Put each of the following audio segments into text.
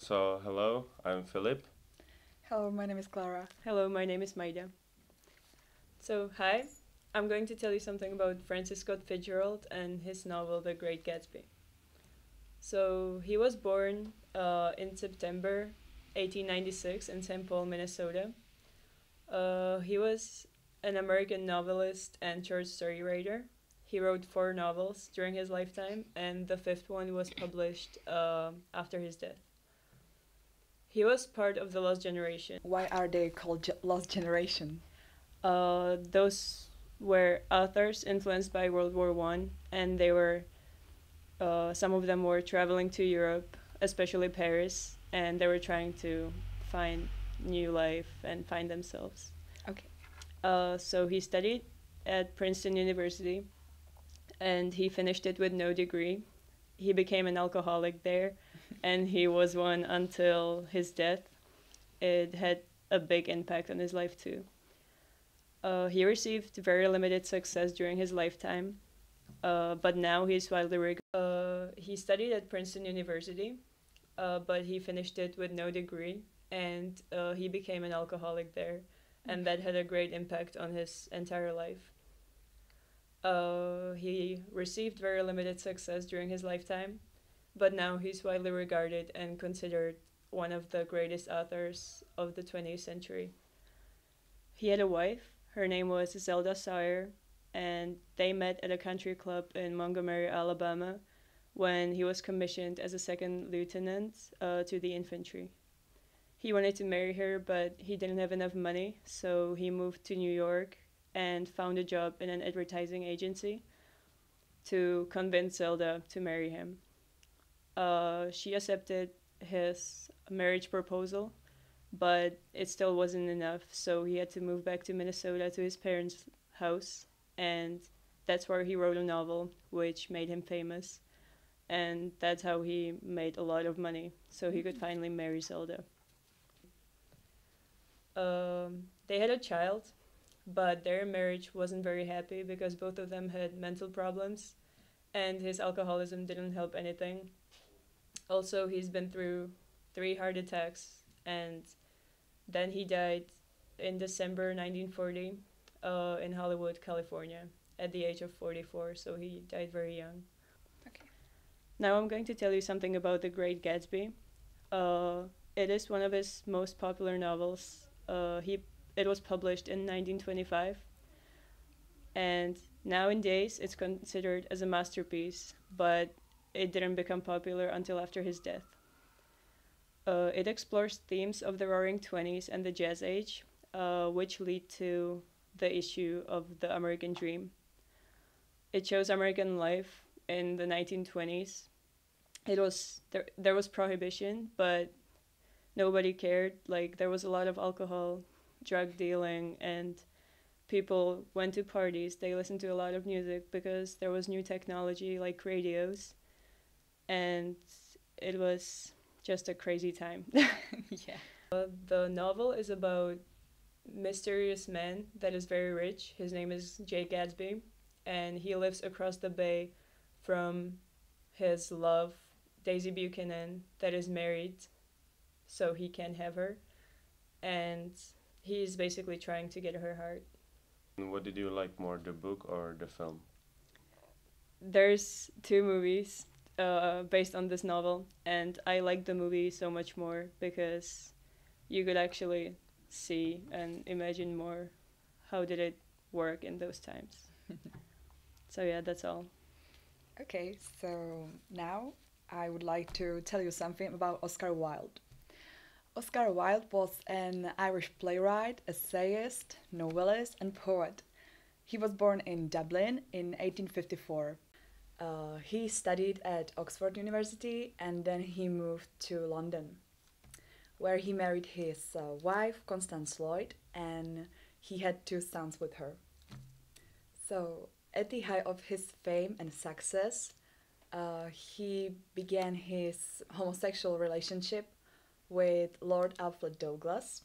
So, hello, I'm Philip. Hello, my name is Clara. Hello, my name is Maida. So, hi, I'm going to tell you something about Francis Scott Fitzgerald and his novel The Great Gatsby. So, he was born in September 1896 in St. Paul, Minnesota. He was an American novelist and short story writer. He wrote 4 novels during his lifetime, and the 5th one was published after his death. He was part of the Lost Generation. Why are they called Lost Generation? Those were authors influenced by World War I, and they were some of them were traveling to Europe, especially Paris, and they were trying to find new life and find themselves. Okay. So he studied at Princeton University, and he finished it with no degree. He became an alcoholic there, and he was one until his death. It had a big impact on his life too. He received very limited success during his lifetime, but now he's widely regarded. He studied at Princeton University, but he finished it with no degree, and he became an alcoholic there, and that had a great impact on his entire life. He received very limited success during his lifetime, but now he's widely regarded and considered one of the greatest authors of the 20th century. He had a wife. Her name was Zelda Sawyer, and they met at a country club in Montgomery, Alabama, when he was commissioned as a second lieutenant to the infantry. He wanted to marry her, but he didn't have enough money, so he moved to New York and found a job in an advertising agency to convince Zelda to marry him. She accepted his marriage proposal, but it still wasn't enough, so he had to move back to Minnesota to his parents' house, and that's where he wrote a novel which made him famous, and that's how he made a lot of money, so he could finally marry Zelda. They had a child, but their marriage wasn't very happy because both of them had mental problems, and his alcoholism didn't help anything. Also, he's been through 3 heart attacks, and then he died in December 1940 in Hollywood, California, at the age of 44, so he died very young. Okay. Now I'm going to tell you something about The Great Gatsby. It is one of his most popular novels. It was published in 1925, and nowadays it's considered as a masterpiece, but it didn't become popular until after his death. It explores themes of the Roaring Twenties and the Jazz Age, which lead to the issue of the American dream. It shows American life in the 1920s. There was prohibition, but nobody cared. Like, there was a lot of alcohol, drug dealing, and people went to parties. They listened to a lot of music because there was new technology like radios, and it was just a crazy time. Yeah. The novel is about mysterious man that is very rich. His name is Jay Gatsby, and he lives across the bay from his love, Daisy Buchanan, that is married, so he can have her, and he's basically trying to get her heart. What did you like more, the book or the film? There's 2 movies based on this novel, and I like the movie so much more because you could actually see and imagine more how did it work in those times. So yeah, that's all. Okay, so now I would like to tell you something about Oscar Wilde. Oscar Wilde was an Irish playwright, essayist, novelist, and poet. He was born in Dublin in 1854. He studied at Oxford University, and then he moved to London, where he married his wife, Constance Lloyd, and he had 2 sons with her. So, at the height of his fame and success, he began his homosexual relationship with Lord Alfred Douglas.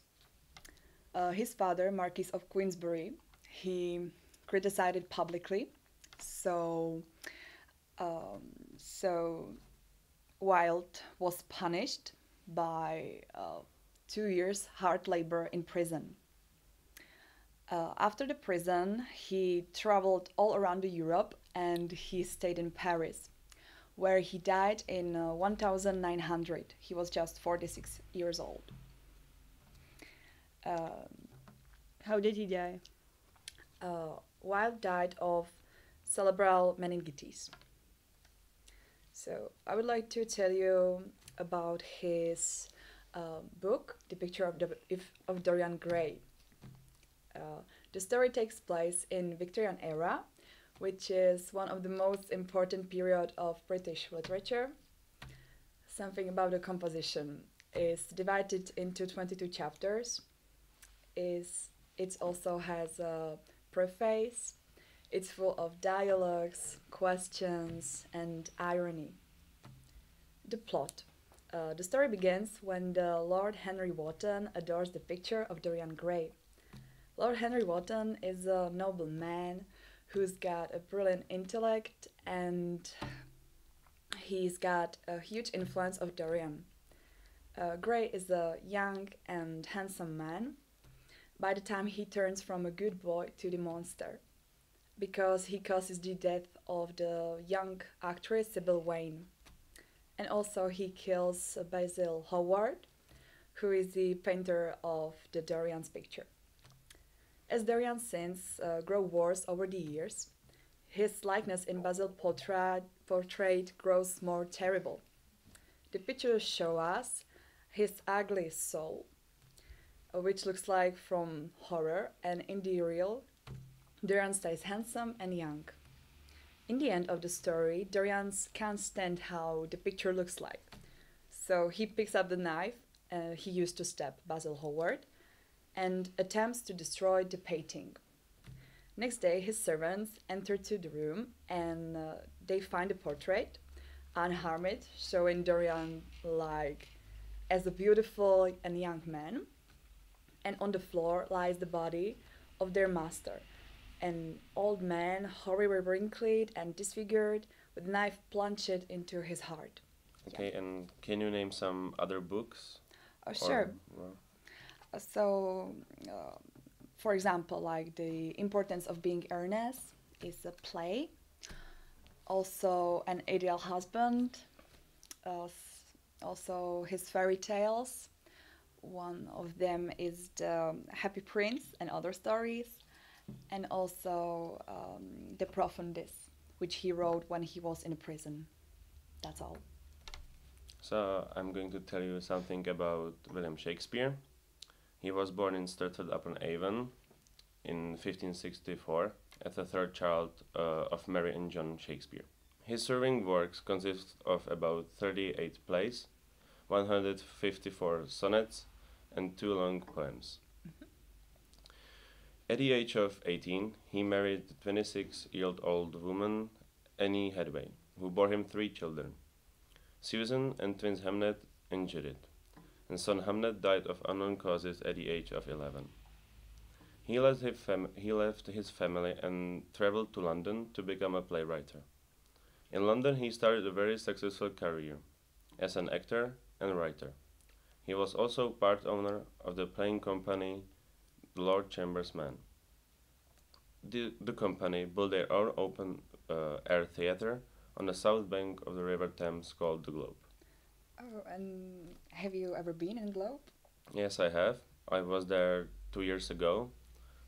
His father, Marquis of Queensberry, he criticized it publicly, so Wilde was punished by 2 years hard labor in prison. After the prison, he traveled all around Europe and he stayed in Paris, where he died in 1900. He was just 46 years old. How did he die? Wilde died of cerebral meningitis. So I would like to tell you about his book, The Picture of Dorian Gray. The story takes place in Victorian era, which is one of the most important period of British literature. Something about the composition is divided into 22 chapters. It also has a preface. It's full of dialogues, questions, and irony. The plot. The story begins when the Lord Henry Wotton adores the picture of Dorian Gray. Lord Henry Wotton is a noble man who's got a brilliant intellect and he's got a huge influence of Dorian. Gray is a young and handsome man by the time he turns from a good boy to the monster, because he causes the death of the young actress Sybil Wayne. And also he kills Basil Hallward, who is the painter of the Dorian's picture. As Dorian's sins grow worse over the years, his likeness in Basil's portrait grows more terrible. The pictures show us his ugly soul, which looks like from horror, and in the real, Dorian stays handsome and young. In the end of the story, Dorian can't stand how the picture looks like. So he picks up the knife he used to stab Basil Hallward and attempts to destroy the painting. Next day, his servants enter to the room and they find the portrait, unharmed, showing Dorian like as a beautiful and young man. And on the floor lies the body of their master, an old man, horribly wrinkled and disfigured, with a knife plunged into his heart. Okay, and can you name some other books? Sure. Well, So, for example, like The Importance of Being Earnest is a play. Also, An Ideal Husband. Also, his fairy tales. One of them is The Happy Prince and Other Stories. And also De Profundis, which he wrote when he was in prison. That's all. so I'm going to tell you something about William Shakespeare. He was born in Stratford-upon-Avon in 1564 as the third child of Mary and John Shakespeare. His surviving works consist of about 38 plays, 154 sonnets, and 2 long poems. At the age of 18, he married the 26-year-old woman Annie Hathaway, who bore him 3 children, Susan and twins Hamnet and Judith, and son Hamnet died of unknown causes at the age of 11. He left his family and traveled to London to become a playwright. In London, he started a very successful career as an actor and writer. He was also part owner of the playing company the Lord Chambers Men. The company built their own open-air theatre on the south bank of the River Thames called the Globe. Oh, and have you ever been in Globe? Yes, I have. I was there 2 years ago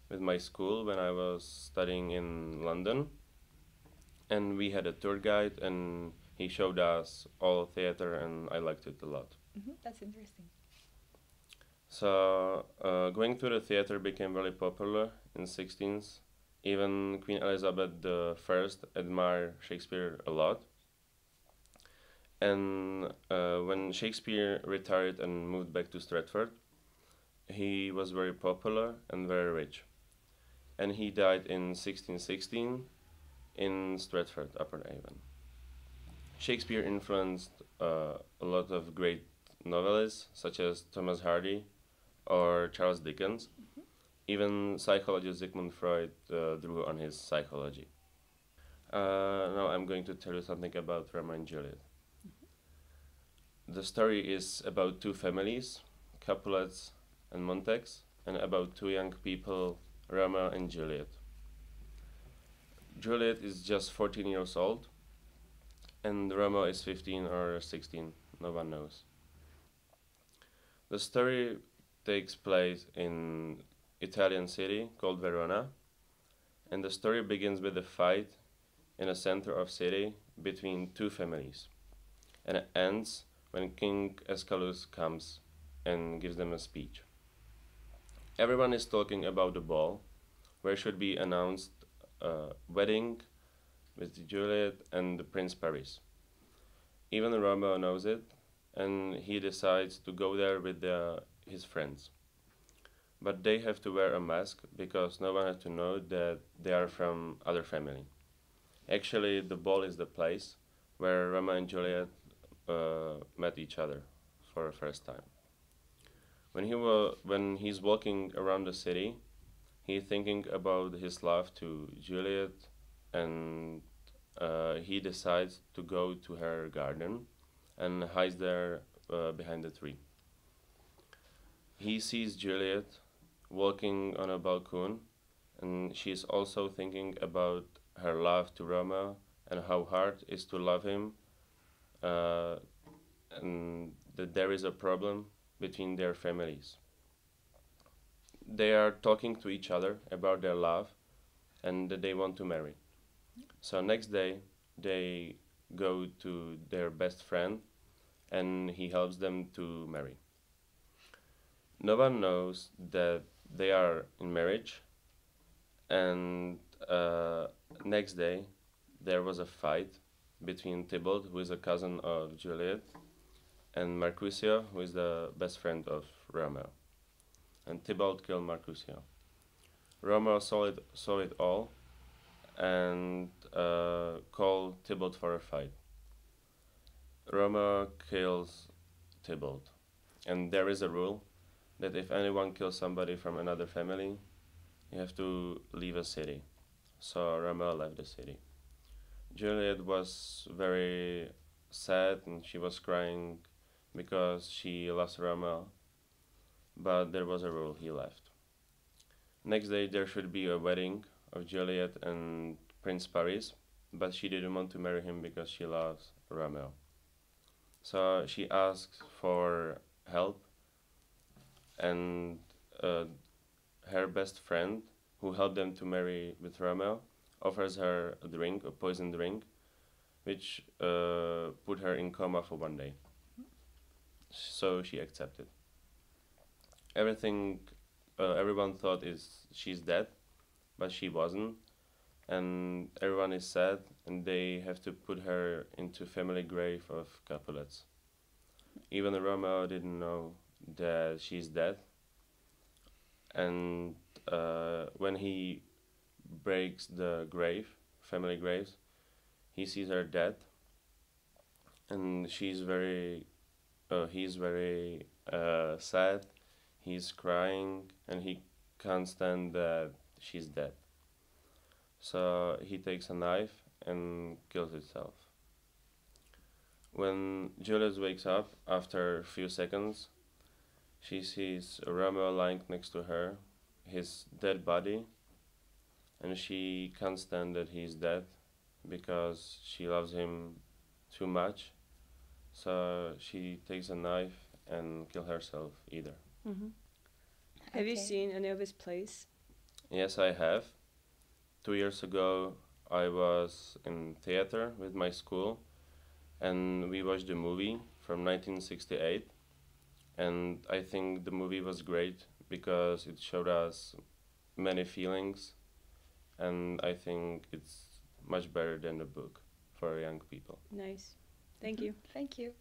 with my school when I was studying in London. And we had a tour guide and he showed us all theatre and I liked it a lot. That's interesting. So going to the theatre became very popular in 16th. Even Queen Elizabeth I admired Shakespeare a lot. And when Shakespeare retired and moved back to Stratford, he was very popular and very rich. And he died in 1616 in Stratford-upon-Avon. Shakespeare influenced a lot of great novelists such as Thomas Hardy or Charles Dickens. Even psychologist Sigmund Freud drew on his psychology. Now I'm going to tell you something about Romeo and Juliet. The story is about two families, Capulets and Montagues, and about two young people, Romeo and Juliet. Juliet is just 14 years old, and Romeo is 15 or 16, no one knows. The story takes place in Italian city called Verona, and the story begins with a fight in the center of city between two families, and it ends when King Aeschylus comes and gives them a speech. Everyone is talking about the ball, where should be announced a wedding with Juliet and Prince Paris. Even Romeo knows it, and he decides to go there with his friends. But they have to wear a mask because no one has to know that they are from other family. Actually, the ball is the place where Romeo and Juliet met each other for the first time. When he's walking around the city, he's thinking about his love to Juliet, and he decides to go to her garden and hides there behind the tree. He sees Juliet walking on a balcony, and she's also thinking about her love to Romeo and how hard it is to love him, and that there is a problem between their families. They are talking to each other about their love and that they want to marry. So next day they go to their best friend and he helps them to marry. No one knows that they are in marriage, and next day there was a fight between Tybalt, who is a cousin of Juliet, and Mercutio, who is the best friend of Romeo. And Tybalt killed Mercutio. Romeo saw it all and called Tybalt for a fight. Romeo kills Tybalt, and there is a rule that if anyone kills somebody from another family, you have to leave a city. So Romeo left the city. Juliet was very sad and she was crying because she lost Romeo, but there was a rule, he left. Next day there should be a wedding of Juliet and Prince Paris, but she didn't want to marry him because she loves Romeo. So she asks for help, and her best friend, who helped them to marry with Romeo, offers her a drink, a poison drink, which put her in coma for 1 day. So she accepted. Everyone thought she's dead, but she wasn't, and everyone is sad, and they have to put her into family grave of Capulets. Even Romeo didn't know that she's dead, and when he breaks the family graves, he sees her dead, and he's very sad. He's crying, and he can't stand that she's dead. So he takes a knife and kills himself. When Juliet wakes up after a few seconds, she sees Romeo lying next to her, his dead body, and she can't stand that he's dead because she loves him too much. So she takes a knife and kills herself either. Mm-hmm. Have you seen any of his plays? Yes, I have. 2 years ago, I was in theater with my school, and we watched the movie from 1968. And I think the movie was great because it showed us many feelings, and I think it's much better than the book for young people. Nice. Thank you. Thank you.